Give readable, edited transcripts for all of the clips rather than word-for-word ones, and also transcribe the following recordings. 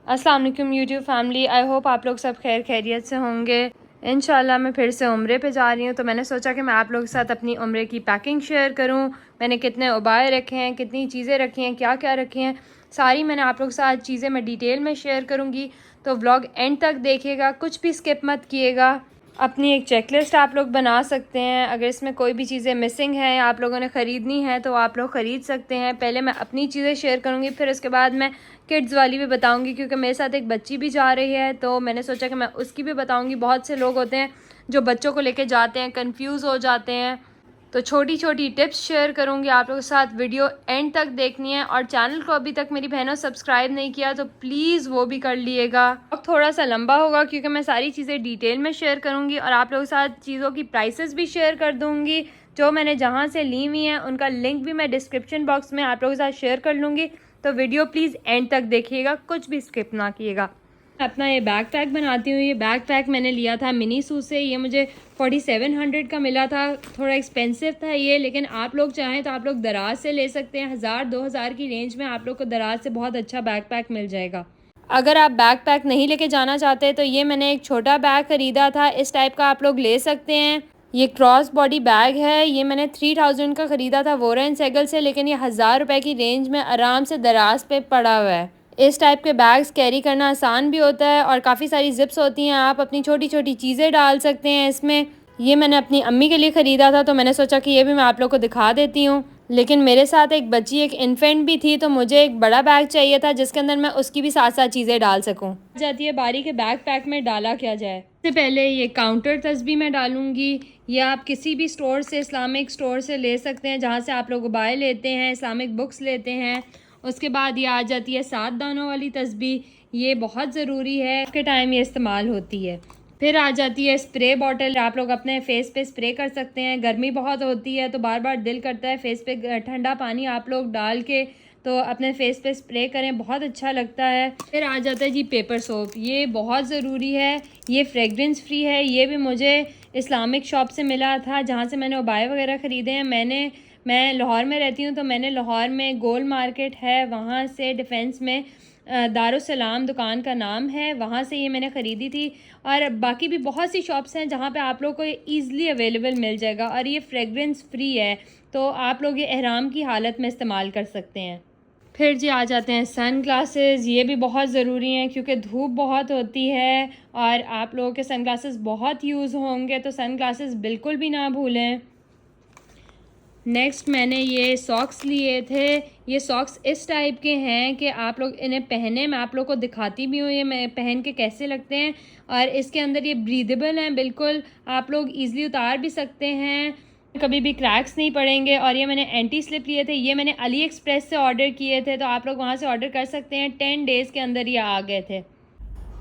अस्सलाम वालेकुम YouTube family, I hope आप लोग सब खैर खैरियत से होंगे। इंशाल्लाह मैं फिर से उम्रे पे जा रही हूँ, तो मैंने सोचा कि मैं आप लोगों के साथ अपनी उम्रे की पैकिंग शेयर करूँ। मैंने कितने उबाए रखे हैं, कितनी चीज़ें रखी हैं, क्या क्या रखे हैं, सारी मैंने आप लोगों के साथ चीज़ें मैं डिटेल में शेयर करूँगी। तो व्लॉग एंड तक देखिएगा, कुछ भी स्किप मत किएगा। अपनी एक चेकलिस्ट आप लोग बना सकते हैं। अगर इसमें कोई भी चीज़ें मिसिंग हैं, आप लोगों ने ख़रीदनी है तो आप लोग ख़रीद सकते हैं। पहले मैं अपनी चीज़ें शेयर करूँगी, फिर उसके बाद मैं किड्स वाली भी बताऊँगी, क्योंकि मेरे साथ एक बच्ची भी जा रही है, तो मैंने सोचा कि मैं उसकी भी बताऊँगी। बहुत से लोग होते हैं जो बच्चों को लेके जाते हैं, कंफ्यूज हो जाते हैं, तो छोटी छोटी टिप्स शेयर करूँगी आप लोगों के साथ। वीडियो एंड तक देखनी है, और चैनल को अभी तक मेरी बहनों सब्सक्राइब नहीं किया तो प्लीज़ वो भी कर लिएगा। अब थोड़ा सा लंबा होगा क्योंकि मैं सारी चीज़ें डिटेल में शेयर करूँगी, और आप लोगों के साथ चीज़ों की प्राइसेस भी शेयर कर दूँगी। जो मैंने जहाँ से ली हुई हैं उनका लिंक भी मैं डिस्क्रिप्शन बॉक्स में आप लोगों के साथ शेयर कर लूँगी। तो वीडियो प्लीज़ एंड तक देखिएगा, कुछ भी स्किप ना किएगा। अपना ये बैग पैक बनाती हूँ। ये बैग पैक मैंने लिया था मिनीसू से। ये मुझे 4700 का मिला था। थोड़ा एक्सपेंसिव था ये, लेकिन आप लोग चाहें तो आप लोग दराज से ले सकते हैं। 1000-2000 की रेंज में आप लोग को दराज से बहुत अच्छा बैग पैक मिल जाएगा। अगर आप बैग पैक नहीं लेके जाना चाहते तो ये मैंने एक छोटा बैग ख़रीदा था, इस टाइप का आप लोग ले सकते हैं। ये क्रॉस बॉडी बैग है। ये मैंने 3000 का ख़रीदा था वोरेन सेगल से, लेकिन ये 1000 रुपये की रेंज में आराम से दराज पे पड़ा हुआ है। इस टाइप के बैग्स कैरी करना आसान भी होता है, और काफ़ी सारी जिप्स होती हैं। आप अपनी छोटी छोटी चीज़ें डाल सकते हैं इसमें। ये मैंने अपनी अम्मी के लिए ख़रीदा था, तो मैंने सोचा कि ये भी मैं आप लोग को दिखा देती हूँ। लेकिन मेरे साथ एक बच्ची, एक इन्फेंट भी थी, तो मुझे एक बड़ा बैग चाहिए था जिसके अंदर मैं उसकी भी साथ साथ चीज़ें डाल सकूँ। जाती है बारी के बैग पैक में डाला क्या जाए। सबसे पहले ये काउंटर तस्बीह मैं डालूँगी। ये आप किसी भी स्टोर से, इस्लामिक स्टोर से ले सकते हैं, जहाँ से आप लोग उबाए लेते हैं, इस्लामिक बुक्स लेते हैं। उसके बाद ये आ जाती है 7 दानों वाली तस्बीह। ये बहुत ज़रूरी है, उसके टाइम ये इस्तेमाल होती है। फिर आ जाती है स्प्रे बॉटल। आप लोग अपने फेस पे स्प्रे कर सकते हैं। गर्मी बहुत होती है तो बार बार दिल करता है फेस पे ठंडा पानी आप लोग डाल के तो अपने फेस पे स्प्रे करें, बहुत अच्छा लगता है। फिर आ जाता है जी पेपर सोप। ये बहुत ज़रूरी है। ये फ्रेगरेंस फ्री है। ये भी मुझे इस्लामिक शॉप से मिला था, जहाँ से मैंने उबाए वगैरह ख़रीदे हैं। मैं लाहौर में रहती हूँ, तो मैंने लाहौर में गोल मार्केट है, वहाँ से डिफेंस में दारुसलाम दुकान का नाम है, वहाँ से ये मैंने ख़रीदी थी। और बाकी भी बहुत सी शॉप्स हैं जहाँ पे आप लोग को ईज़िली अवेलेबल मिल जाएगा, और ये फ्रेगरेंस फ्री है, तो आप लोग ये एहराम की हालत में इस्तेमाल कर सकते हैं। फिर जी आ जाते हैं सन ग्लासेस। ये भी बहुत ज़रूरी हैं क्योंकि धूप बहुत होती है, और आप लोगों के सन ग्लासेस बहुत यूज़ होंगे, तो सन ग्लासेस बिल्कुल भी ना भूलें। नेक्स्ट मैंने ये सॉक्स लिए थे। ये सॉक्स इस टाइप के हैं कि आप लोग इन्हें पहने, मैं आप लोग को दिखाती भी हूँ ये मैं पहन के कैसे लगते हैं। और इसके अंदर ये ब्रीदेबल हैं बिल्कुल, आप लोग ईज़िली उतार भी सकते हैं, कभी भी क्रैक्स नहीं पड़ेंगे। और ये मैंने एंटी स्लिप लिए थे। ये मैंने अली एक्सप्रेस से ऑर्डर किए थे, तो आप लोग वहाँ से ऑर्डर कर सकते हैं। 10 डेज़ के अंदर ये आ गए थे।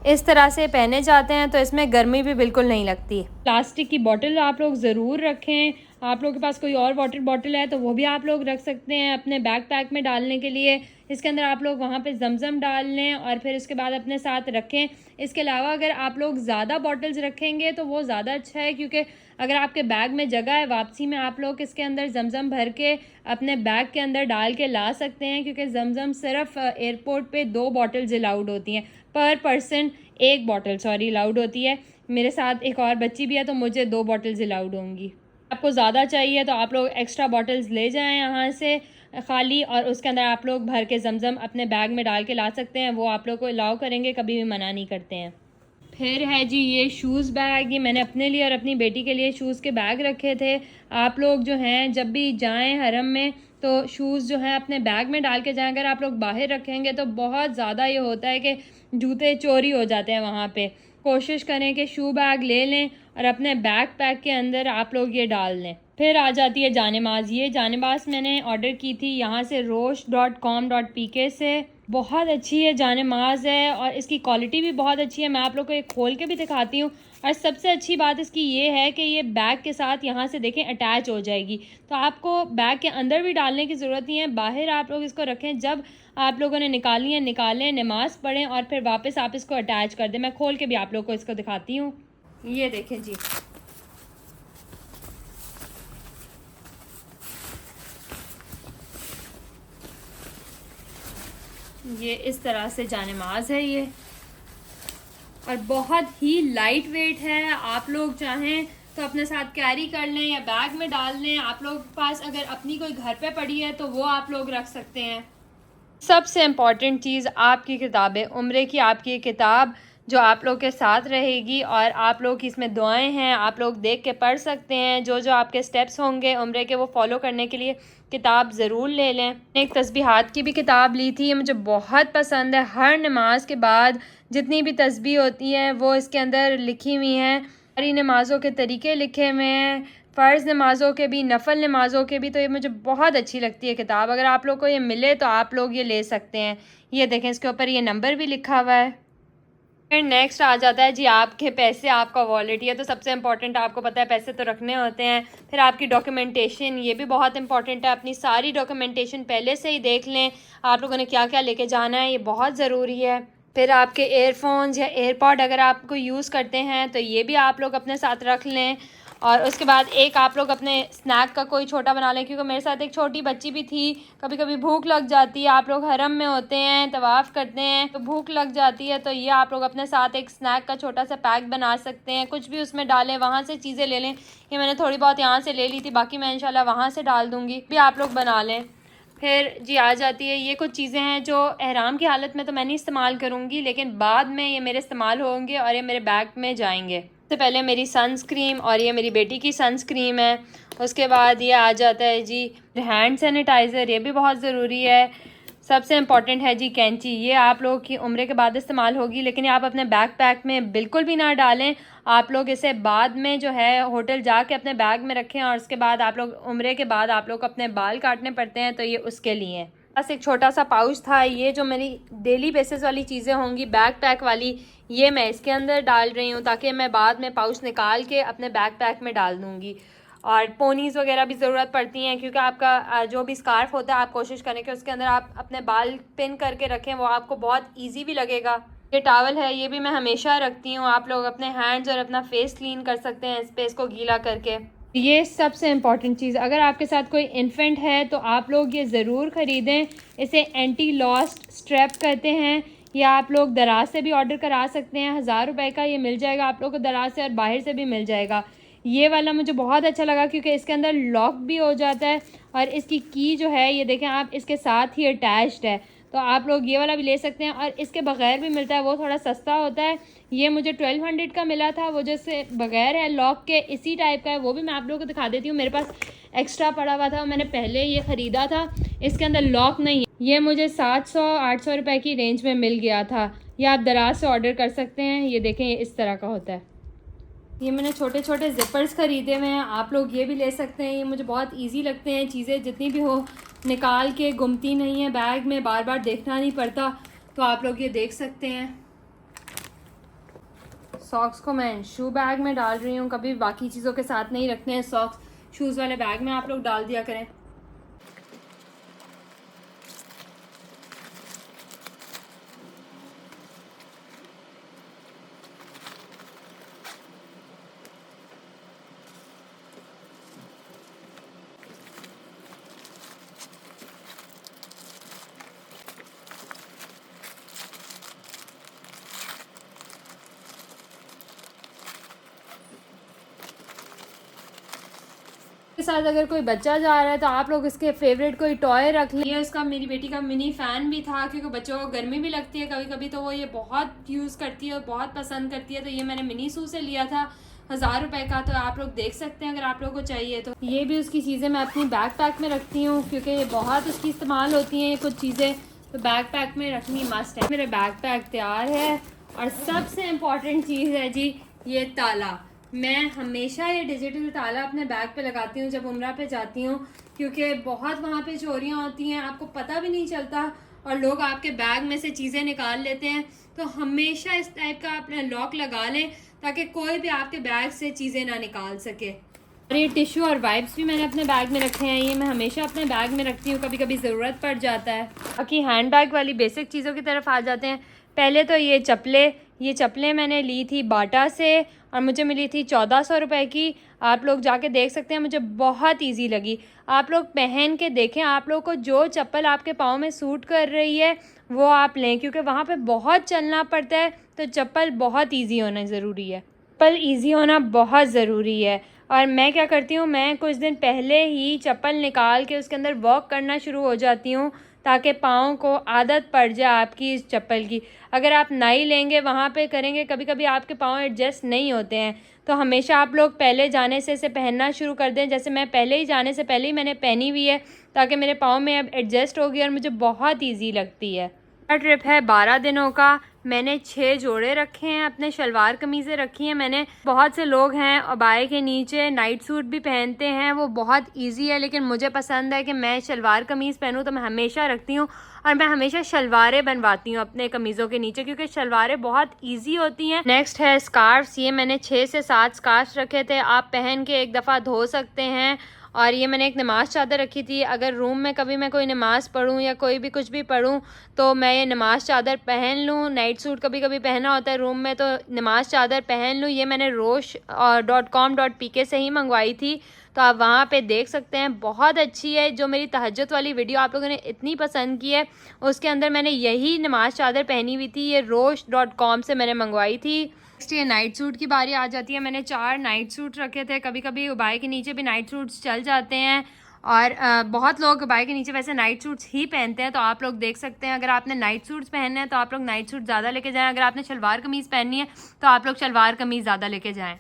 इस तरह से पहने जाते हैं तो इसमें गर्मी भी बिल्कुल नहीं लगती। प्लास्टिक की बोतल आप लोग ज़रूर रखें। आप लोगों के पास कोई और वाटर बॉटल है तो वो भी आप लोग रख सकते हैं अपने बैग पैक में डालने के लिए। इसके अंदर आप लोग वहाँ पे जमजम डाल लें और फिर उसके बाद अपने साथ रखें। इसके अलावा अगर आप लोग ज़्यादा बॉटल्स रखेंगे तो वो ज़्यादा अच्छा है, क्योंकि अगर आपके बैग में जगह है, वापसी में आप लोग इसके अंदर जमजम भर के अपने बैग के अंदर डाल के ला सकते हैं, क्योंकि जमजम सिर्फ एयरपोर्ट पे 2 बॉटल्स अलाउड होती हैं, पर पर्सन 1 बॉटल अलाउड होती है। मेरे साथ एक और बच्ची भी है तो मुझे 2 बॉटल्स अलाउड होंगी। आपको ज़्यादा चाहिए तो आप लोग एक्स्ट्रा बॉटल्स ले जाएं यहाँ से खाली, और उसके अंदर आप लोग भर के जमजम अपने बैग में डाल के ला सकते हैं। वो आप लोग को अलाउ करेंगे, कभी भी मना नहीं करते हैं। फिर है जी ये शूज़ बैग। ये मैंने अपने लिए और अपनी बेटी के लिए शूज़ के बैग रखे थे। आप लोग जो हैं जब भी जाएं हरम में तो शूज़ जो हैं अपने बैग में डाल के जाएं। अगर आप लोग बाहर रखेंगे तो बहुत ज़्यादा ये होता है कि जूते चोरी हो जाते हैं वहाँ पे। कोशिश करें कि शू बैग ले लें और अपने बैग पैक के अंदर आप लोग ये डाल लें। फिर आ जाती है जानेमाज़। ये जानेमाज़ मैंने ऑर्डर की थी यहाँ से rosh.com.pk से। बहुत अच्छी है जानेमाज़ है, और इसकी क्वालिटी भी बहुत अच्छी है। मैं आप लोग को एक खोल के भी दिखाती हूँ। और सबसे अच्छी बात इसकी ये है कि ये बैग के साथ यहाँ से देखें अटैच हो जाएगी, तो आपको बैग के अंदर भी डालने की ज़रूरत नहीं है। बाहर आप लोग इसको रखें, जब आप लोगों ने निकालनी है निकालें, नमाज़ पढ़ें और फिर वापस आप इसको अटैच कर दें। मैं खोल के भी आप लोग को इसको दिखाती हूँ। ये देखें जी, ये इस तरह से जानेमाज है ये, और बहुत ही लाइट वेट है। आप लोग चाहें तो अपने साथ कैरी कर लें या बैग में डाल लें। आप लोग के पास अगर अपनी कोई घर पे पड़ी है तो वो आप लोग रख सकते हैं। सबसे इम्पॉर्टेंट चीज़ आपकी किताबें, उम्रे की आपकी किताब जो आप लोग के साथ रहेगी, और आप लोग की इसमें दुआएं हैं, आप लोग देख के पढ़ सकते हैं। जो जो आपके स्टेप्स होंगे उम्रे के वो फॉलो करने के लिए किताब ज़रूर ले लें। एक तस्बीहात की भी किताब ली थी, ये मुझे बहुत पसंद है। हर नमाज के बाद जितनी भी तस्बीह होती है वो इसके अंदर लिखी हुई हैं। सारी नमाज़ों के तरीके लिखे हुए हैं, फ़र्ज़ नमाज़ों के भी, नफल नमाज़ों के भी। तो ये मुझे बहुत अच्छी लगती है किताब। अगर आप लोग को ये मिले तो आप लोग ये ले सकते हैं। ये देखें, इसके ऊपर ये नंबर भी लिखा हुआ है। फिर नेक्स्ट आ जाता है जी आपके पैसे, आपका वॉलेट। ये तो सबसे इम्पॉर्टेंट, आपको पता है पैसे तो रखने होते हैं। फिर आपकी डॉक्यूमेंटेशन, ये भी बहुत इंपॉर्टेंट है। अपनी सारी डॉक्यूमेंटेशन पहले से ही देख लें, आप लोगों ने क्या क्या लेके जाना है, ये बहुत ज़रूरी है। फिर आपके एयरफोन्स या एयरपॉड अगर आपको यूज़ करते हैं तो ये भी आप लोग अपने साथ रख लें। और उसके बाद एक आप लोग अपने स्नैक का कोई छोटा बना लें, क्योंकि मेरे साथ एक छोटी बच्ची भी थी। कभी कभी भूख लग जाती है, आप लोग हरम में होते हैं, तवाफ़ करते हैं, तो भूख लग जाती है, तो ये आप लोग अपने साथ एक स्नैक का छोटा सा पैक बना सकते हैं। कुछ भी उसमें डालें, वहाँ से चीज़ें ले लें। ये मैंने थोड़ी बहुत यहाँ से ले ली थी, बाकी मैं इंशाल्लाह वहाँ से डाल दूँगी, भी आप लोग बना लें। फिर जी आ जाती है, ये कुछ चीज़ें हैं जो एहराम की हालत में तो मैं नहीं इस्तेमाल करूँगी, लेकिन बाद में ये मेरे इस्तेमाल होंगे और ये मेरे बैग में जाएंगे। सबसे पहले मेरी सनस्क्रीन, और ये मेरी बेटी की सनस्क्रीन है। उसके बाद ये आ जाता है जी हैंड सैनिटाइज़र, ये भी बहुत ज़रूरी है। सबसे इम्पॉर्टेंट है जी कैंची, ये आप लोगों की उम्र के बाद इस्तेमाल होगी, लेकिन ये आप अपने बैग पैक में बिल्कुल भी ना डालें। आप लोग इसे बाद में जो है होटल जाके अपने बैग में रखें, और उसके बाद आप लोग उम्र के बाद आप लोग अपने बाल काटने पड़ते हैं, तो ये उसके लिए बस एक छोटा सा पाउच था। ये जो मेरी डेली बेसिस वाली चीज़ें होंगी बैग पैक वाली, ये मैं इसके अंदर डाल रही हूँ, ताकि मैं बाद में पाउच निकाल के अपने बैग पैक में डाल दूँगी। और पोनीज़ वगैरह भी ज़रूरत पड़ती हैं, क्योंकि आपका जो भी स्कार्फ होता है आप कोशिश करें कि उसके अंदर आप अपने बाल पिन करके रखें, वो आपको बहुत ईजी भी लगेगा। ये टॉवल है, ये भी मैं हमेशा रखती हूँ। आप लोग अपने हैंड्स और अपना फेस क्लीन कर सकते हैं इस पे, इसको गीला करके। ये सबसे इम्पॉर्टेंट चीज़, अगर आपके साथ कोई इन्फेंट है तो आप लोग ये ज़रूर ख़रीदें। इसे एंटी लॉस्ट स्ट्रैप कहते हैं। या आप लोग दराज से भी ऑर्डर करा सकते हैं, 1000 रुपये का ये मिल जाएगा आप लोग को दराज से, और बाहर से भी मिल जाएगा। ये वाला मुझे बहुत अच्छा लगा, क्योंकि इसके अंदर लॉक भी हो जाता है, और इसकी की जो है ये देखें आप, इसके साथ ही अटैच्ड है। तो आप लोग ये वाला भी ले सकते हैं, और इसके बगैर भी मिलता है, वो थोड़ा सस्ता होता है। ये मुझे 1200 का मिला था, वो जैसे बगैर है लॉक के, इसी टाइप का है। वो भी मैं आप लोगों को दिखा देती हूँ, मेरे पास एक्स्ट्रा पड़ा हुआ था, मैंने पहले ये ख़रीदा था। इसके अंदर लॉक नहीं है, ये मुझे 700-800 रुपये की रेंज में मिल गया था। ये आप दराज से ऑर्डर कर सकते हैं। ये देखें, ये इस तरह का होता है। ये मैंने छोटे छोटे ज़िपर्स ख़रीदे हुए हैं, आप लोग ये भी ले सकते हैं। ये मुझे बहुत इजी लगते हैं, चीज़ें जितनी भी हो निकाल के गुमती नहीं है बैग में, बार बार देखना नहीं पड़ता, तो आप लोग ये देख सकते हैं। सॉक्स को मैं शू बैग में डाल रही हूँ, कभी बाकी चीज़ों के साथ नहीं रखते हैं सॉक्स, शूज़ वाले बैग में आप लोग डाल दिया करें। के साथ अगर कोई बच्चा जा रहा है तो आप लोग इसके फेवरेट कोई टॉय रख लें। इसका मेरी बेटी का मिनी फ़ैन भी था, क्योंकि बच्चों को गर्मी भी लगती है कभी कभी, तो वो ये बहुत यूज़ करती है और बहुत पसंद करती है। तो ये मैंने मिनी सू से लिया था 1000 रुपये का, तो आप लोग देख सकते हैं अगर आप लोगों को चाहिए तो। ये भी उसकी चीज़ें मैं अपनी बैग पैक में रखती हूँ, क्योंकि ये बहुत उसकी इस्तेमाल होती हैं कुछ चीज़ें, तो बैग पैक में रखनी मस्ट है। मेरा बैग पैक तैयार है, और सबसे इम्पॉर्टेंट चीज़ है जी ये ताला। मैं हमेशा ये डिजिटल ताला अपने बैग पे लगाती हूँ जब उम्रा पे जाती हूँ, क्योंकि बहुत वहाँ पे चोरियाँ होती हैं, आपको पता भी नहीं चलता, और लोग आपके बैग में से चीज़ें निकाल लेते हैं। तो हमेशा इस टाइप का अपना लॉक लगा लें, ताकि कोई भी आपके बैग से चीज़ें ना निकाल सके। और ये टिश्यू और वाइप्स भी मैंने अपने बैग में रखे हैं, ये मैं हमेशा अपने बैग में रखती हूँ, कभी कभी ज़रूरत पड़ जाता है। बाकी हैंड बैग वाली बेसिक चीज़ों की तरफ आ जाते हैं। पहले तो ये चप्पलें मैंने ली थी बाटा से, और मुझे मिली थी 1400 रुपये की। आप लोग जाके देख सकते हैं, मुझे बहुत ईजी लगी। आप लोग पहन के देखें, आप लोग को जो चप्पल आपके पाँव में सूट कर रही है वो आप लें, क्योंकि वहाँ पे बहुत चलना पड़ता है, तो चप्पल बहुत ईजी होना ज़रूरी है। चप्पल ईजी होना बहुत ज़रूरी है। और मैं क्या करती हूँ, मैं कुछ दिन पहले ही चप्पल निकाल के उसके अंदर वॉक करना शुरू हो जाती हूँ, ताकि पाँव को आदत पड़ जाए आपकी इस चप्पल की। अगर आप नहीं लेंगे, वहाँ पे करेंगे, कभी कभी आपके पाँव एडजस्ट नहीं होते हैं, तो हमेशा आप लोग पहले जाने से इसे पहनना शुरू कर दें। जैसे मैं पहले ही जाने से पहले ही मैंने पहनी हुई है, ताकि मेरे पाँव में अब एडजस्ट होगी और मुझे बहुत ईजी लगती है। ट्रिप है 12 दिनों का। मैंने 6 जोड़े रखे हैं, अपने शलवार कमीज़ें रखी हैं मैंने। बहुत से लोग हैं अबाए के नीचे नाइट सूट भी पहनते हैं, वो बहुत इजी है, लेकिन मुझे पसंद है कि मैं शलवार कमीज़ पहनूं, तो मैं हमेशा रखती हूँ और मैं हमेशा शलवारें बनवाती हूँ अपने कमीज़ों के नीचे, क्योंकि शलवारें बहुत ईजी होती हैं। नेक्स्ट है स्कार्फ्स। ये मैंने 6 से 7 स्कार्फ्स रखे थे, आप पहन के एक दफ़ा धो सकते हैं। और ये मैंने एक नमाज़ चादर रखी थी, अगर रूम में कभी मैं कोई नमाज़ पढ़ूँ या कोई भी कुछ भी पढ़ूँ तो मैं ये नमाज़ चादर पहन लूँ। नाइट सूट कभी कभी पहना होता है रूम में, तो नमाज़ चादर पहन लूँ। ये मैंने rosh.com.pk से ही मंगवाई थी, तो आप वहाँ पे देख सकते हैं, बहुत अच्छी है। जो मेरी तहज्जुद वाली वीडियो आप लोगों ने इतनी पसंद की है, उसके अंदर मैंने यही नमाज़ चादर पहनी हुई थी। ये rosh.com से मैंने मंगवाई थी। ये नाइट सूट की बारी आ जाती है। मैंने 4 नाइट सूट रखे थे, कभी कभी उबाई के नीचे भी नाइट सूट्स चल जाते हैं, और बहुत लोग उबाई के नीचे वैसे नाइट सूट्स ही पहनते हैं, तो आप लोग देख सकते हैं। अगर आपने नाइट सूट्स पहनने हैं तो आप लोग नाइट सूट ज़्यादा लेके जाएं, अगर आपने शलवार कमीज़ पहननी है तो आप लोग शलवार कमीज़ ज़्यादा लेके जाएँ।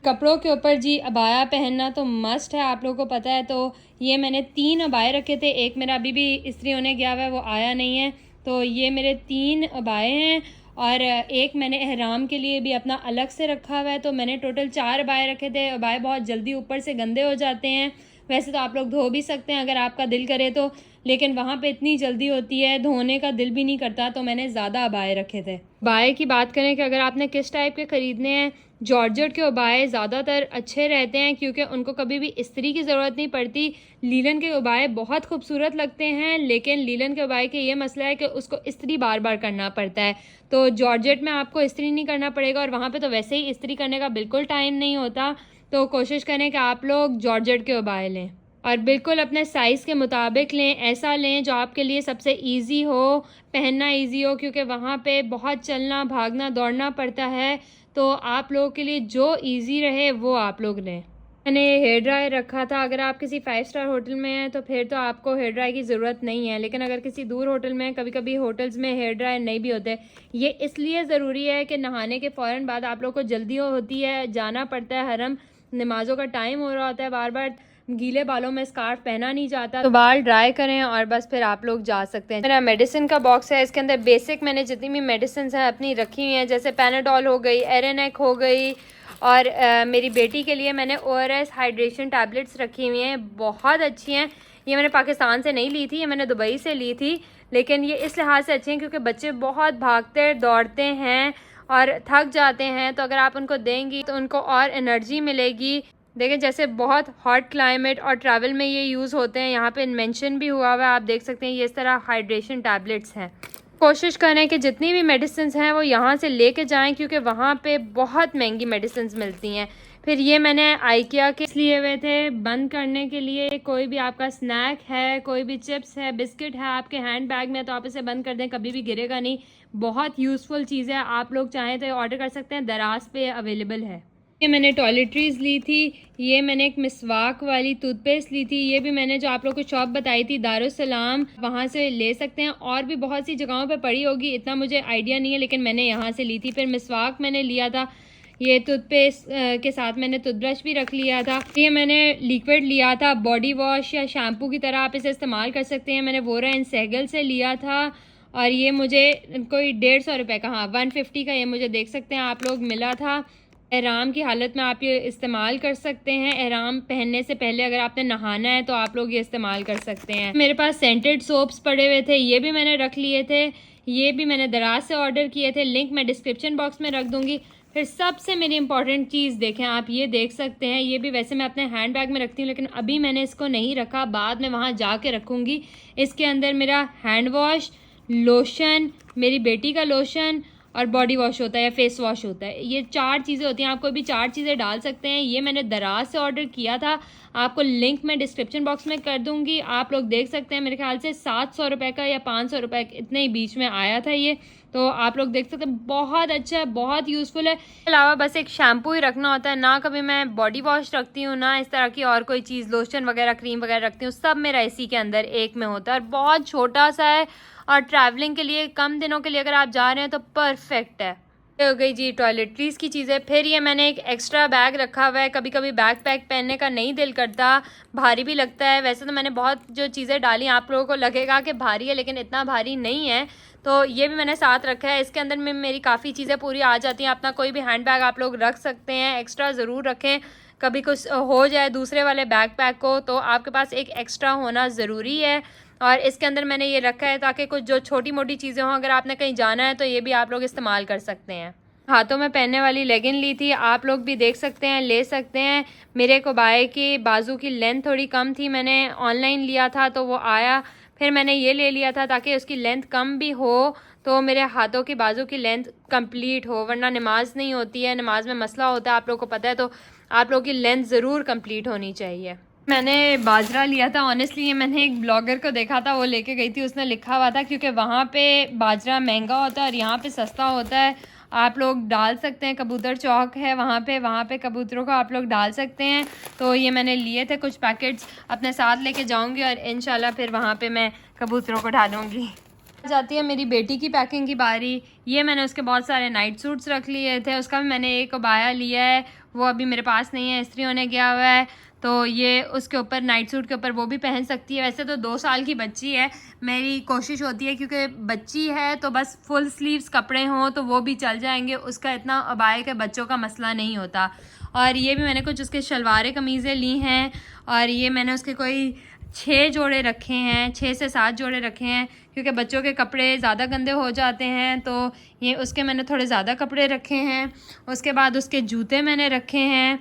कपड़ों के ऊपर जी अबाया पहनना तो मस्ट है, आप लोगों को पता है। तो ये मैंने 3 अबाए रखे थे, एक मेरा अभी भी इस्त्री होने गया हुआ है, वो आया नहीं है, तो ये मेरे 3 अबाए हैं। और एक मैंने एहराम के लिए भी अपना अलग से रखा हुआ है, तो मैंने टोटल 4 अबाए रखे थे। अबाए बहुत जल्दी ऊपर से गंदे हो जाते हैं, वैसे तो आप लोग धो भी सकते हैं अगर आपका दिल करे तो, लेकिन वहाँ पे इतनी जल्दी होती है, धोने का दिल भी नहीं करता, तो मैंने ज़्यादा अबाए रखे थे। अबाए की बात करें कि अगर आपने किस टाइप के ख़रीदने हैं, जॉर्जेट के अबाए ज़्यादातर अच्छे रहते हैं, क्योंकि उनको कभी भी इस्त्री की ज़रूरत नहीं पड़ती। लीलन के अबाए बहुत खूबसूरत लगते हैं, लेकिन लीलन के अबाए के ये मसला है कि उसको इस्त्री बार बार करना पड़ता है, तो जॉर्जेट में आपको इस्त्री नहीं करना पड़ेगा, और वहाँ पे तो वैसे ही इस्त्री करने का बिल्कुल टाइम नहीं होता। तो कोशिश करें कि आप लोग जॉर्जेट के अबाए लें, और बिल्कुल अपने साइज़ के मुताबिक लें। ऐसा लें जो आपके लिए सबसे इजी हो, पहनना इजी हो, क्योंकि वहाँ पे बहुत चलना भागना दौड़ना पड़ता है, तो आप लोगों के लिए जो इजी रहे वो आप लोग लें। मैंने हेयर ड्रायर रखा था। अगर आप किसी 5 स्टार होटल में हैं तो फिर तो आपको हेयर ड्रायर की ज़रूरत नहीं है, लेकिन अगर किसी दूर होटल में, कभी कभी होटल्स में हेयर ड्रायर नहीं भी होते। ये इसलिए ज़रूरी है कि नहाने के फ़ौरन बाद आप लोग को जल्दी होती है, जाना पड़ता है हरम, नमाज़ों का टाइम हो रहा होता है, बार बार गीले बालों में स्कार्फ पहना नहीं जाता, तो बाल ड्राई करें और बस फिर आप लोग जा सकते हैं। मेरा मेडिसिन का बॉक्स है, इसके अंदर बेसिक मैंने जितनी भी मेडिसिन है अपनी रखी हुई हैं, जैसे पैनाडोल हो गई, एरेनेक हो गई, और मेरी बेटी के लिए मैंने ORS हाइड्रेशन टैबलेट्स रखी हुई हैं, बहुत अच्छी हैं। ये मैंने पाकिस्तान से नहीं ली थी, ये मैंने दुबई से ली थी, लेकिन ये इस लिहाज से अच्छी हैं क्योंकि बच्चे बहुत भागते दौड़ते हैं और थक जाते हैं, तो अगर आप उनको देंगी तो उनको और एनर्जी मिलेगी। देखें, जैसे बहुत हॉट क्लाइमेट और ट्रैवल में ये यूज़ होते हैं, यहाँ पे मेंशन भी हुआ हुआ है, आप देख सकते हैं। ये इस तरह हाइड्रेशन टैबलेट्स हैं। कोशिश करें कि जितनी भी मेडिसिन हैं वो यहाँ से लेके जाएं, क्योंकि वहाँ पे बहुत महंगी मेडिसिन मिलती हैं। फिर ये मैंने आइकिया के लिए हुए थे बंद करने के लिए। कोई भी आपका स्नैक है, कोई भी चिप्स है, बिस्किट है आपके हैंड बैग में, तो आप इसे बंद कर दें, कभी भी गिरेगा नहीं। बहुत यूज़फुल चीज़ है, आप लोग चाहें तो ऑर्डर कर सकते हैं, दराज पे अवेलेबल है। ये मैंने टॉयलेटरीज़ ली थी। ये मैंने एक मिसवाक वाली टूथपेस्ट ली थी, ये भी मैंने जो आप लोग को शॉप बताई थी दारुसलाम, वहाँ से ले सकते हैं। और भी बहुत सी जगहों पे पड़ी होगी, इतना मुझे आइडिया नहीं है, लेकिन मैंने यहाँ से ली थी। फिर मिसवाक मैंने लिया था, ये टूथपेस्ट के साथ मैंने टूथब्रश भी रख लिया था। ये मैंने लिक्विड लिया था, बॉडी वॉश या शैम्पू की तरह आप इसे इस्तेमाल कर सकते हैं। मैंने वोरा एंड सेगल से लिया था, और ये मुझे कोई 150 रुपये का, हाँ 150 का ये मुझे देख सकते हैं आप लोग मिला था। एहराम की हालत में आप ये इस्तेमाल कर सकते हैं। एहराम पहनने से पहले अगर आपने नहाना है तो आप लोग ये इस्तेमाल कर सकते हैं। मेरे पास सेंटेड सोप्स पड़े हुए थे, ये भी मैंने रख लिए थे। ये भी मैंने दराज से ऑर्डर किए थे, लिंक मैं डिस्क्रिप्शन बॉक्स में रख दूँगी। फिर सबसे मेरी इंपॉर्टेंट चीज़ देखें, आप ये देख सकते हैं, ये भी वैसे मैं अपने हैंड बैग में रखती हूँ, लेकिन अभी मैंने इसको नहीं रखा, बाद में वहाँ जाके रखूँगी। इसके अंदर मेरा हैंड वॉश, लोशन, मेरी बेटी का लोशन और बॉडी वॉश होता है या फेस वॉश होता है। ये 4 चीज़ें होती हैं, आप कोई भी 4 चीज़ें डाल सकते हैं। ये मैंने दराज से ऑर्डर किया था, आपको लिंक मैं डिस्क्रिप्शन बॉक्स में कर दूंगी, आप लोग देख सकते हैं। मेरे ख्याल से 700 रुपये का या 500 रुपये इतने ही बीच में आया था ये, तो आप लोग देख सकते हैं। बहुत अच्छा है, बहुत यूज़फुल है। इसके अलावा बस एक शैम्पू ही रखना होता है, ना कभी मैं बॉडी वॉश रखती हूँ ना इस तरह की और कोई चीज़, लोशन वगैरह क्रीम वगैरह रखती हूँ, सब मेरा इसी के अंदर एक में होता है और बहुत छोटा सा है और ट्रैवलिंग के लिए कम दिनों के लिए अगर आप जा रहे हैं तो परफेक्ट है। हो गई जी टॉयलेटरीज़ की चीज़ें। फिर ये मैंने एक एक्स्ट्रा बैग रखा हुआ है, कभी कभी बैग पैक पहनने का नहीं दिल करता, भारी भी लगता है। वैसे तो मैंने बहुत जो चीज़ें डाली, आप लोगों को लगेगा कि भारी है लेकिन इतना भारी नहीं है, तो ये भी मैंने साथ रखा है। इसके अंदर में मेरी काफ़ी चीज़ें पूरी आ जाती हैं। अपना कोई भी हैंड बैग आप लोग रख सकते हैं, एक्स्ट्रा ज़रूर रखें, कभी कुछ हो जाए दूसरे वाले बैग पैक को तो आपके पास एक एक्स्ट्रा होना ज़रूरी है। और इसके अंदर मैंने ये रखा है ताकि कुछ जो छोटी मोटी चीज़ें हों, अगर आपने कहीं जाना है तो ये भी आप लोग इस्तेमाल कर सकते हैं। हाथों में पहनने वाली लेगिन ली थी, आप लोग भी देख सकते हैं, ले सकते हैं। मेरे कोबाए की बाजू की लेंथ थोड़ी कम थी, मैंने ऑनलाइन लिया था तो वो आया, फिर मैंने ये ले लिया था ताकि उसकी लेंथ कम भी हो तो मेरे हाथों की बाजू की लेंथ कंप्लीट हो, वरना नमाज नहीं होती है, नमाज में मसला होता है, आप लोग को पता है। तो आप लोग की लेंथ ज़रूर कंप्लीट होनी चाहिए। मैंने बाजरा लिया था, ऑनेस्टली ये मैंने एक ब्लॉगर को देखा था, वो लेके गई थी, उसने लिखा हुआ था क्योंकि वहाँ पे बाजरा महंगा होता है और यहाँ पे सस्ता होता है। आप लोग डाल सकते हैं, कबूतर चौक है वहाँ पे कबूतरों को आप लोग डाल सकते हैं। तो ये मैंने लिए थे कुछ पैकेट्स, अपने साथ लेके जाऊँगी और इंशाल्लाह फिर वहाँ पे मैं कबूतरों को डालूँगी। जाती है मेरी बेटी की पैकिंग की बारी। ये मैंने उसके बहुत सारे नाइट सूट्स रख लिए थे, उसका भी मैंने एक अबाया लिया है, वो अभी मेरे पास नहीं है, इस्त्री होने गया हुआ है, तो ये उसके ऊपर नाइट सूट के ऊपर वो भी पहन सकती है। वैसे तो 2 साल की बच्ची है, मेरी कोशिश होती है क्योंकि बच्ची है तो बस फुल स्लीव्स कपड़े हों तो वो भी चल जाएंगे, उसका इतना अबाया के बच्चों का मसला नहीं होता। और ये भी मैंने कुछ उसके शलवारें कमीज़ें ली हैं और ये मैंने उसके कोई 6 जोड़े रखे हैं, 6 से 7 जोड़े रखे हैं क्योंकि बच्चों के कपड़े ज़्यादा गंदे हो जाते हैं, तो ये उसके मैंने थोड़े ज़्यादा कपड़े रखे हैं। उसके बाद उसके जूते मैंने रखे हैं,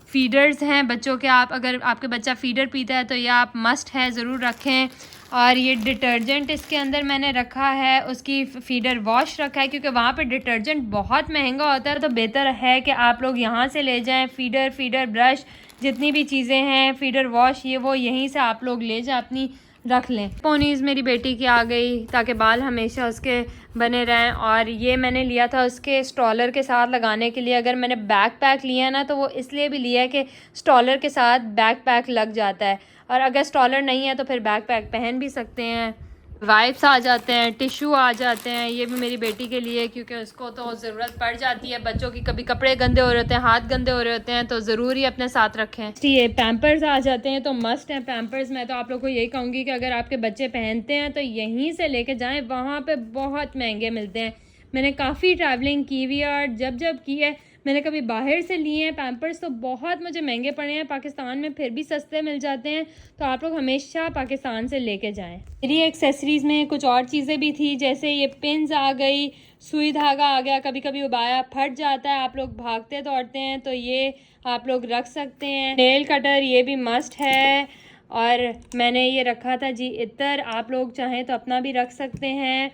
फीडर्स हैं बच्चों के, आप अगर आपके बच्चा फीडर पीता है तो ये आप मस्ट है ज़रूर रखें। और ये डिटर्जेंट इसके अंदर मैंने रखा है, उसकी फीडर वॉश रखा है क्योंकि वहाँ पे डिटर्जेंट बहुत महंगा होता है, तो बेहतर है कि आप लोग यहाँ से ले जाएं। फीडर ब्रश जितनी भी चीज़ें हैं, फीडर वॉश ये वो यहीं से आप लोग ले जाएं, अपनी रख लें। पोनीज़ मेरी बेटी की आ गई ताकि बाल हमेशा उसके बने रहें। और ये मैंने लिया था उसके स्ट्रॉलर के साथ लगाने के लिए। अगर मैंने बैक पैक लिया ना तो वो इसलिए भी लिया है कि स्ट्रॉलर के साथ बैक पैक लग जाता है, और अगर स्ट्रॉलर नहीं है तो फिर बैक पैक पहन भी सकते हैं। वाइप्स आ जाते हैं, टिश्यू आ जाते हैं, ये भी मेरी बेटी के लिए क्योंकि उसको तो ज़रूरत पड़ जाती है। बच्चों की कभी कपड़े गंदे हो रहे होते हैं, हाथ गंदे हो रहे होते हैं, तो ज़रूर ही अपने साथ रखें। ये पैम्पर्स आ जाते हैं तो मस्ट है पैम्पर्स। मैं तो आप लोग को यही कहूँगी कि अगर आपके बच्चे पहनते हैं तो यहीं से लेके जाएँ, वहाँ पर बहुत महंगे मिलते हैं। मैंने काफ़ी ट्रैवलिंग की हुई है और जब की है मैंने कभी बाहर से लिए हैं पैम्पर्स तो बहुत मुझे महंगे पड़े हैं, पाकिस्तान में फिर भी सस्ते मिल जाते हैं, तो आप लोग हमेशा पाकिस्तान से लेके जाएं। मेरी एक्सेसरीज़ में कुछ और चीज़ें भी थी, जैसे ये पिन्स आ गई, सुई धागा आ गया, कभी कभी उबाया फट जाता है, आप लोग भागते दौड़ते हैं तो ये आप लोग रख सकते हैं। नेल कटर ये भी मस्ट है। और मैंने ये रखा था जी इत्र, आप लोग चाहें तो अपना भी रख सकते हैं।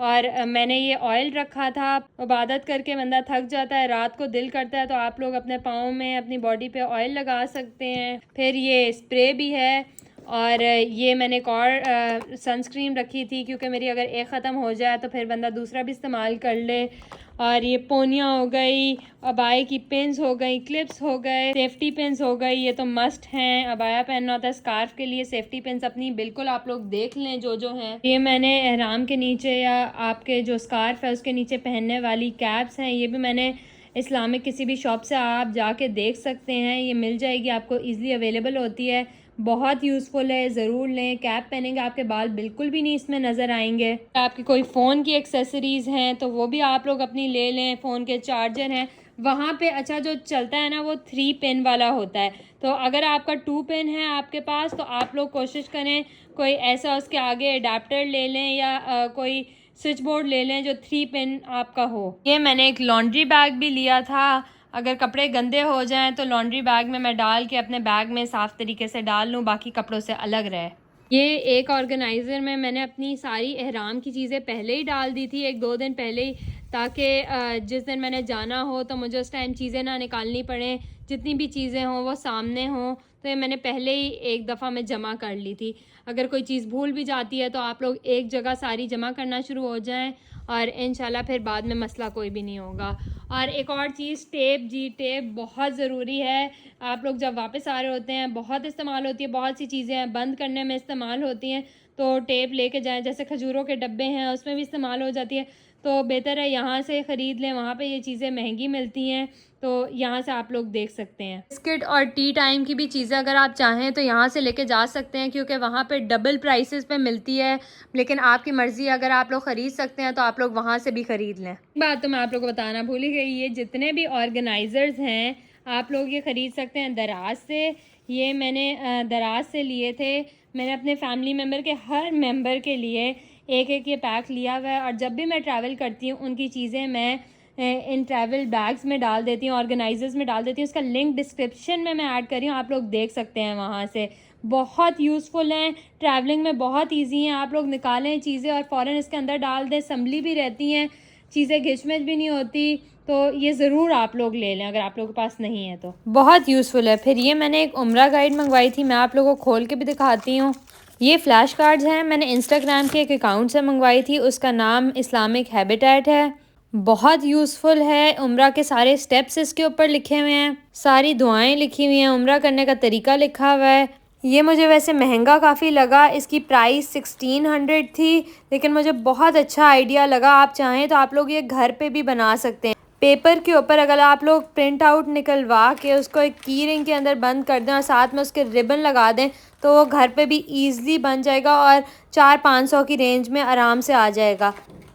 और मैंने ये ऑयल रखा था, इबादत करके बंदा थक जाता है, रात को दिल करता है तो आप लोग अपने पाँव में अपनी बॉडी पे ऑयल लगा सकते हैं। फिर ये स्प्रे भी है। और ये मैंने एक और सनस्क्रीन रखी थी क्योंकि मेरी अगर एक ख़त्म हो जाए तो फिर बंदा दूसरा भी इस्तेमाल कर ले। और ये पोनियाँ हो गई, अबाए की पिन्स हो गई, क्लिप्स हो गए, सेफ्टी पिन्स हो गई, ये तो मस्ट हैं। अबाया पहनना होता है, स्कार्फ के लिए सेफ्टी पिन्स अपनी बिल्कुल आप लोग देख लें जो हैं। ये मैंने एहराम के नीचे या आपके जो स्कार्फ है उसके नीचे पहनने वाली कैप्स हैं, ये भी मैंने इस्लामिक किसी भी शॉप से आप जाके देख सकते हैं, ये मिल जाएगी आपको, ईज़िली अवेलेबल होती है, बहुत यूज़फुल है, ज़रूर लें। कैप पहनेंगे आपके बाल बिल्कुल भी नहीं इसमें नज़र आएंगे। आपकी कोई फ़ोन की एक्सेसरीज़ हैं तो वो भी आप लोग अपनी ले लें। फ़ोन के चार्जर हैं वहाँ पे, अच्छा जो चलता है ना वो 3 पिन वाला होता है, तो अगर आपका 2 पिन है आपके पास तो आप लोग कोशिश करें कोई ऐसा उसके आगे अडेप्टर ले लें या कोई स्विच बोर्ड ले लें जो 3 पिन आपका हो। ये मैंने एक लॉन्ड्री बैग भी लिया था, अगर कपड़े गंदे हो जाएं तो लॉन्ड्री बैग में मैं डाल के अपने बैग में साफ़ तरीके से डाल लूँ, बाकी कपड़ों से अलग रहे। ये एक ऑर्गेनाइज़र में मैंने अपनी सारी एहराम की चीज़ें पहले ही डाल दी थी, 1-2 दिन पहले ही ताकि जिस दिन मैंने जाना हो तो मुझे उस टाइम चीज़ें ना निकालनी पड़ें, जितनी भी चीज़ें हों वो सामने हों। तो ये मैंने पहले ही एक दफ़ा में जमा कर ली थी। अगर कोई चीज़ भूल भी जाती है तो आप लोग एक जगह सारी जमा करना शुरू हो जाएं और इंशाल्लाह फिर बाद में मसला कोई भी नहीं होगा। और एक और चीज़, टेप जी, टेप बहुत ज़रूरी है। आप लोग जब वापस आ रहे होते हैं, बहुत इस्तेमाल होती है, बहुत सी चीज़ें हैं बंद करने में इस्तेमाल होती हैं, तो टेप लेके जाएं। जैसे खजूरों के डब्बे हैं उसमें भी इस्तेमाल हो जाती है, तो बेहतर है यहाँ से ख़रीद लें। वहाँ पे ये चीज़ें महंगी मिलती हैं, तो यहाँ से आप लोग देख सकते हैं। बिस्किट और टी टाइम की भी चीज़ें अगर आप चाहें तो यहाँ से लेके जा सकते हैं, क्योंकि वहाँ पे डबल प्राइसेस पे मिलती है। लेकिन आपकी मर्ज़ी, अगर आप लोग ख़रीद सकते हैं तो आप लोग वहाँ से भी ख़रीद लें। बात तो मैं आप लोग को बताना भूल ही गई, ये जितने भी ऑर्गेनाइज़र्स हैं आप लोग ये ख़रीद सकते हैं दराज से। ये मैंने दराज से लिए थे। मैंने अपने फैमिली मेम्बर के हर मेम्बर के लिए एक एक ये पैक लिया हुआ है, और जब भी मैं ट्रैवल करती हूँ उनकी चीज़ें मैं इन ट्रैवल बैग्स में डाल देती हूँ, ऑर्गेनाइजर्स में डाल देती हूँ। उसका लिंक डिस्क्रिप्शन में मैं ऐड कर रही हूँ, आप लोग देख सकते हैं वहाँ से। बहुत यूज़फुल हैं, ट्रैवलिंग में बहुत इजी हैं। आप लोग निकालें चीज़ें और फ़ौरन इसके अंदर डाल दें, संभली भी रहती हैं, चीज़ें घिचमिच भी नहीं होती। तो ये ज़रूर आप लोग ले लें अगर आप लोगों के पास नहीं है तो, बहुत यूज़फुल है। फिर ये मैंने एक उम्रा गाइड मंगवाई थी, मैं आप लोगों को खोल के भी दिखाती हूँ। ये फ़्लैश कार्ड्स हैं, मैंने इंस्टाग्राम के एक अकाउंट से मंगवाई थी, उसका नाम इस्लामिक हैबिटेट है। बहुत यूज़फुल है, उम्रा के सारे स्टेप्स इसके ऊपर लिखे हुए हैं, सारी दुआएं लिखी हुई हैं, उम्रा करने का तरीका लिखा हुआ है। ये मुझे वैसे महंगा काफ़ी लगा, इसकी प्राइस 1600 थी, लेकिन मुझे बहुत अच्छा आइडिया लगा। आप चाहें तो आप लोग ये घर पे भी बना सकते हैं। पेपर के ऊपर अगर आप लोग प्रिंट आउट निकलवा के उसको एक की रिंग के अंदर बंद कर दें और साथ में उसके रिबन लगा दें, तो वो घर पे भी ईज़िली बन जाएगा और 400-500 की रेंज में आराम से आ जाएगा।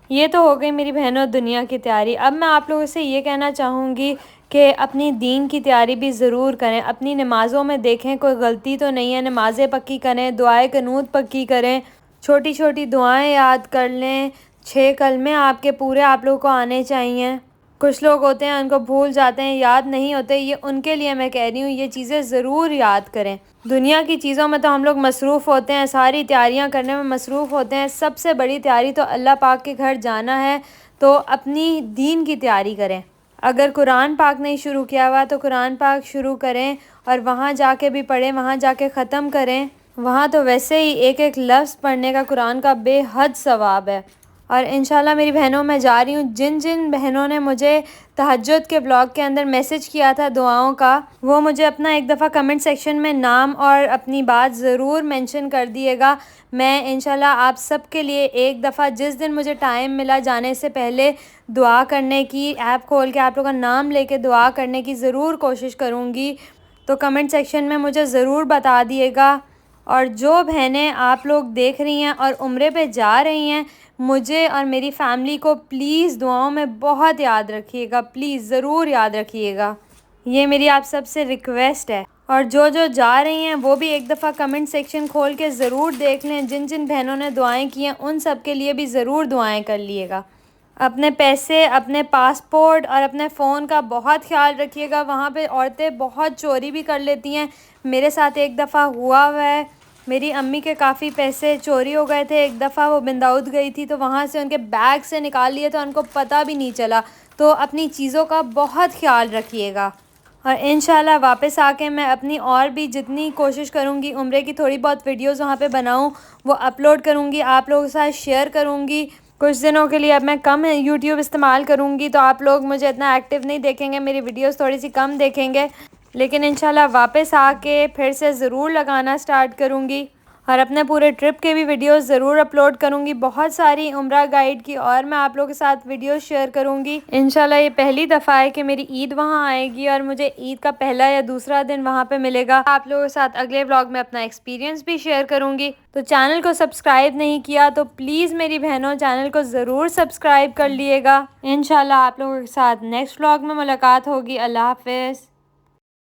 ये तो हो गई मेरी बहनों दुनिया की तैयारी। अब मैं आप लोगों से ये कहना चाहूँगी कि अपनी दीन की तैयारी भी ज़रूर करें। अपनी नमाज़ों में देखें कोई गलती तो नहीं है, नमाज़ें पक्की करें, दुआए कनूत पक्की करें, छोटी छोटी दुआएं याद कर लें। 6 कलमे आपके पूरे आप लोगों को आने चाहिए। कुछ लोग होते हैं उनको भूल जाते हैं, याद नहीं होते, ये उनके लिए मैं कह रही हूँ ये चीज़ें ज़रूर याद करें। दुनिया की चीज़ों में तो हम लोग मसरूफ़ होते हैं, सारी तैयारियां करने में मसरूफ़ होते हैं। सबसे बड़ी तैयारी तो अल्लाह पाक के घर जाना है, तो अपनी दीन की तैयारी करें। अगर कुरान पाक नहीं शुरू किया हुआ तो कुरान पाक शुरू करें और वहाँ जाके भी पढ़ें, वहाँ जाके ख़त्म करें। वहाँ तो वैसे ही एक एक लफ्ज़ पढ़ने का कुरान का बेहद सवाब है। और इंशाल्लाह मेरी बहनों मैं जा रही हूँ, जिन जिन बहनों ने मुझे तहज्जुद के ब्लॉग के अंदर मैसेज किया था दुआओं का, वो मुझे अपना एक दफ़ा कमेंट सेक्शन में नाम और अपनी बात ज़रूर मेंशन कर दिएगा। मैं इंशाल्लाह आप सब के लिए एक दफ़ा जिस दिन मुझे टाइम मिला जाने से पहले दुआ करने की, ऐप खोल के आप लोगों का नाम लेके दुआ करने की ज़रूर कोशिश करूँगी। तो कमेंट सेक्शन में मुझे ज़रूर बता दिएगा। और जो बहनें आप लोग देख रही हैं और उम्रे पे जा रही हैं, मुझे और मेरी फ़ैमिली को प्लीज़ दुआओं में बहुत याद रखिएगा, प्लीज़ ज़रूर याद रखिएगा। ये मेरी आप सब से रिक्वेस्ट है। और जो जो जा रही हैं वो भी एक दफ़ा कमेंट सेक्शन खोल के ज़रूर देख लें, जिन जिन बहनों ने दुआएं की हैं उन सब के लिए भी ज़रूर दुआएं कर लिएगा। अपने पैसे, अपने पासपोर्ट और अपने फ़ोन का बहुत ख्याल रखिएगा। वहाँ पे औरतें बहुत चोरी भी कर लेती हैं, मेरे साथ एक दफ़ा हुआ है। मेरी अम्मी के काफ़ी पैसे चोरी हो गए थे। एक दफ़ा वो बिंदाउद गई थी तो वहाँ से उनके बैग से निकाल लिए तो उनको पता भी नहीं चला। तो अपनी चीज़ों का बहुत ख्याल रखिएगा। और इंशाल्लाह वापस आके मैं अपनी और भी जितनी कोशिश करूँगी, उम्रे की थोड़ी बहुत वीडियोज़ वहाँ पे बनाऊँ, वो अपलोड करूँगी, आप लोगों के साथ शेयर करूँगी। कुछ दिनों के लिए अब मैं कम यूट्यूब इस्तेमाल करूँगी, तो आप लोग मुझे इतना एक्टिव नहीं देखेंगे, मेरी वीडियोस थोड़ी सी कम देखेंगे। लेकिन इंशाल्लाह वापस आके फिर से ज़रूर लगाना स्टार्ट करूँगी और अपने पूरे ट्रिप के भी वीडियोस ज़रूर अपलोड करूँगी, बहुत सारी उम्रा गाइड की, और मैं आप लोगों के साथ वीडियोस शेयर करूँगी। इंशाल्लाह ये पहली दफ़ा है कि मेरी ईद वहाँ आएगी और मुझे ईद का पहला या दूसरा दिन वहाँ पे मिलेगा। आप लोगों के साथ अगले व्लॉग में अपना एक्सपीरियंस भी शेयर करूँगी। तो चैनल को सब्सक्राइब नहीं किया तो प्लीज़ मेरी बहनों चैनल को ज़रूर सब्सक्राइब कर लिएगा। इंशाल्लाह आप लोगों के साथ नेक्स्ट व्लॉग में मुलाकात होगी। अल्लाह हाफ़िज़।